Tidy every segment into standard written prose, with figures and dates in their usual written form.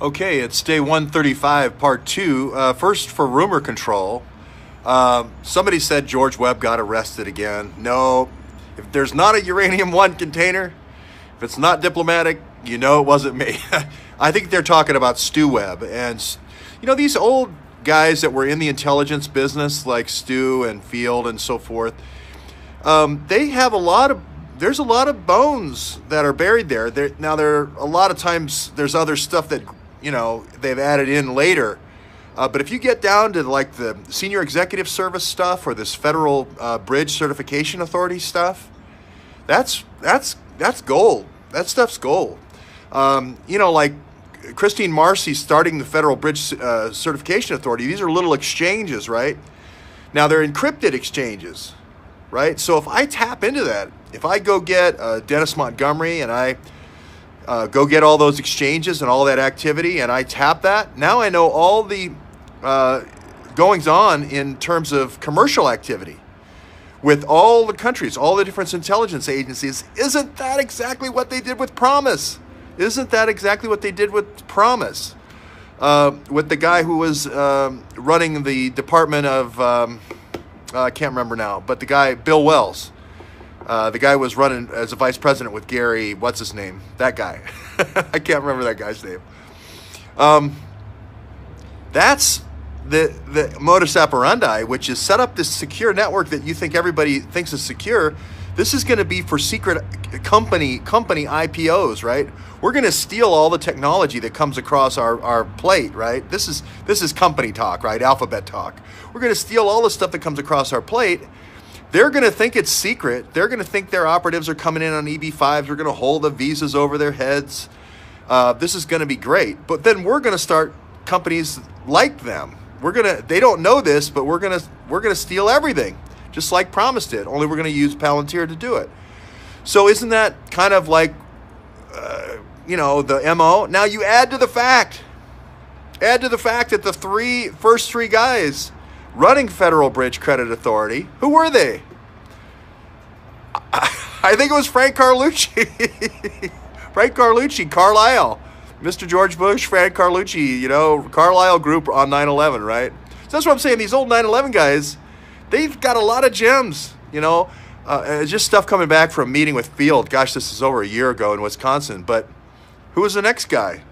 Okay, it's day 135, part 2. First, for rumor control, somebody said George Webb got arrested again. No, if there's not a uranium-1 container, if it's not diplomatic, you know it wasn't me. I think they're talking about Stu Webb. And, you know, these old guys that were in the intelligence business, like Stu and Field and so forth, they have there's a lot of bones that are buried there. Now, a lot of times there's other stuff that they've added in later. But if you get down to like the Senior Executive Service stuff or this Federal Bridge Certification Authority stuff, that's gold. That stuff's gold. Like Christine Marcy starting the Federal Bridge Certification Authority, these are little exchanges, right? Now, they're encrypted exchanges, right? So if I tap into that, if I go get Dennis Montgomery and I go get all those exchanges and all that activity, and I tap that, now I know all the goings on in terms of commercial activity with all the countries, all the different intelligence agencies. Isn't that exactly what they did with Promise? Isn't that exactly what they did with Promise? With the guy who was running the Department of, I can't remember now, but the guy, Bill Wells. The guy was running as a vice president with Gary, what's his name? That guy. I can't remember that guy's name. That's the modus operandi, which is set up this secure network that you think everybody thinks is secure. This is going to be for secret company IPOs, right? We're going to steal all the technology that comes across our plate, right? This is company talk, right? Alphabet talk. We're going to steal all the stuff that comes across our plate. They're going to think it's secret. They're going to think their operatives are coming in on EB-5s. We're going to hold the visas over their heads. This is going to be great. But then we're going to start companies like them. They don't know this, but we're going to steal everything, just like Promise did. Only we're going to use Palantir to do it. So isn't that kind of like, the MO? Now you add to the fact that the first three guys running Federal Bridge Credit Authority, who were they? I think it was Frank Carlucci. Frank Carlucci, Carlyle. Mr. George Bush, Frank Carlucci, Carlyle Group on 9/11, right? So that's what I'm saying. These old 9/11 guys, they've got a lot of gems, just stuff coming back from a meeting with Field. Gosh, this is over a year ago in Wisconsin. But who was the next guy?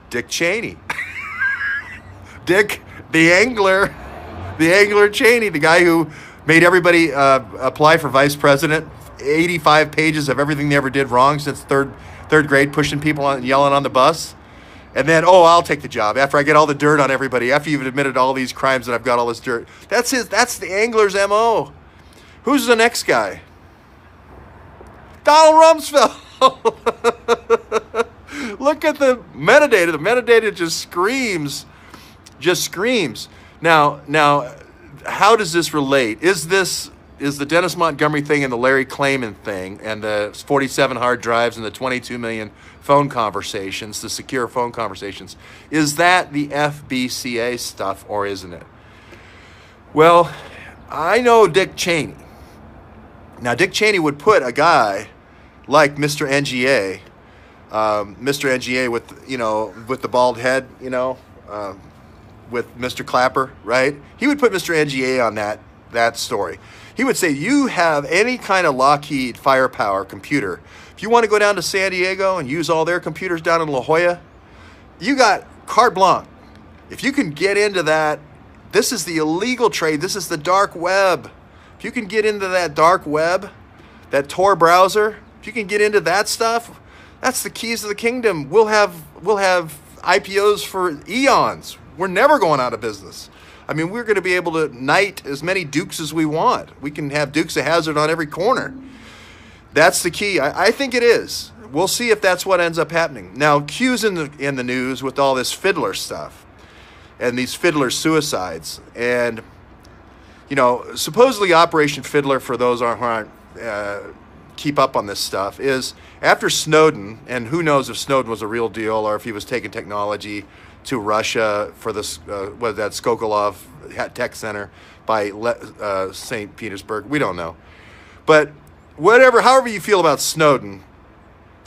Dick Cheney. Dick, the angler. The angler Cheney, the guy who made everybody apply for vice president, 85 pages of everything they ever did wrong since third grade, pushing people and yelling on the bus. And then, I'll take the job after I get all the dirt on everybody, after you've admitted all these crimes and I've got all this dirt. That's the angler's MO. Who's the next guy? Donald Rumsfeld. Look at the metadata. The metadata just screams. Now, how does this relate? Is the Dennis Montgomery thing and the Larry Klayman thing and the 47 hard drives and the 22 million phone conversations, the secure phone conversations, is that the FBCA stuff or isn't it? Well, I know Dick Cheney. Now, Dick Cheney would put a guy like Mr. NGA, with the bald head, with Mr. Clapper, right? He would put Mr. NGA on that story. He would say, you have any kind of Lockheed firepower computer. If you want to go down to San Diego and use all their computers down in La Jolla, you got carte blanche. If you can get into that, this is the illegal trade. This is the dark web. If you can get into that dark web, that Tor browser, if you can get into that stuff, that's the keys to the kingdom. We'll have IPOs for eons. We're never going out of business. I mean, we're going to be able to knight as many Dukes as we want. We can have Dukes of Hazzard on every corner. That's the key. I think it is. We'll see if that's what ends up happening. Now, Q's in the news with all this Fiddler stuff and these Fiddler suicides. And, supposedly Operation Fiddler, for those who aren't keep up on this stuff, is after Snowden, and who knows if Snowden was a real deal or if he was taking technology to Russia for that Skokolov Tech Center by St. Petersburg. We don't know. But however you feel about Snowden,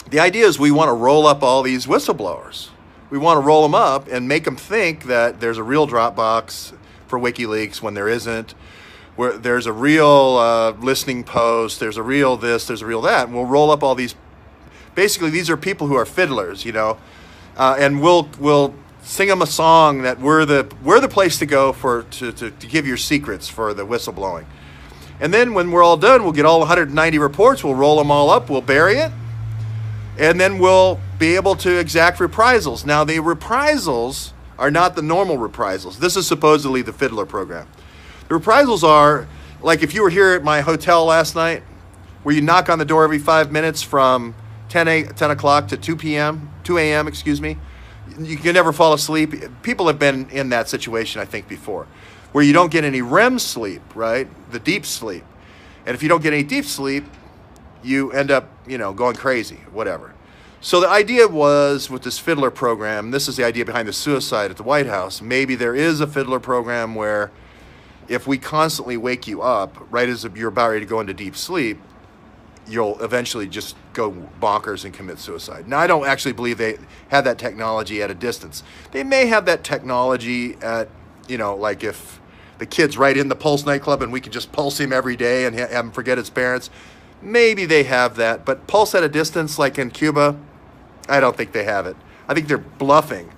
the idea is we want to roll up all these whistleblowers. we want to roll them up and make them think that there's a real Dropbox for WikiLeaks when there isn't, where there's a real listening post, there's a real this, there's a real that, and we'll roll up all these. Basically, these are people who are fiddlers, you know, and we'll sing them a song that we're the place to go to give your secrets for the whistleblowing. And then when we're all done, we'll get all 190 reports, we'll roll them all up, we'll bury it, and then we'll be able to exact reprisals. Now, the reprisals are not the normal reprisals. This is supposedly the Fiddler program. The reprisals are, like if you were here at my hotel last night, where you knock on the door every 5 minutes from 10 o'clock to 2 a.m., excuse me, you can never fall asleep. People have been in that situation, I think, before, where you don't get any REM sleep, right? The deep sleep. And if you don't get any deep sleep, you end up, you know, going crazy, whatever. So the idea was with this Fiddler program, this is the idea behind the suicide at the White House. Maybe there is a Fiddler program where if we constantly wake you up right as you're about ready to go into deep sleep, you'll eventually just go bonkers and commit suicide. Now, I don't actually believe they have that technology at a distance. They may have that technology at, you know, like if the kid's right in the Pulse nightclub and we can just pulse him every day and have him forget his parents. Maybe they have that, but pulse at a distance like in Cuba, I don't think they have it. I think they're bluffing.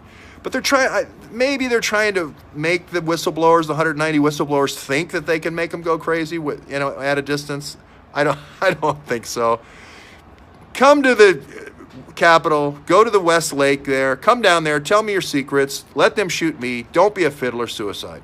But they're trying, maybe they're trying to make the whistleblowers, the 190 whistleblowers, think that they can make them go crazy with, you know, at a distance. I don't think so. Come to the Capitol, go to the West Lake there, come down there, tell me your secrets, let them shoot me. Don't be a fiddler, suicide.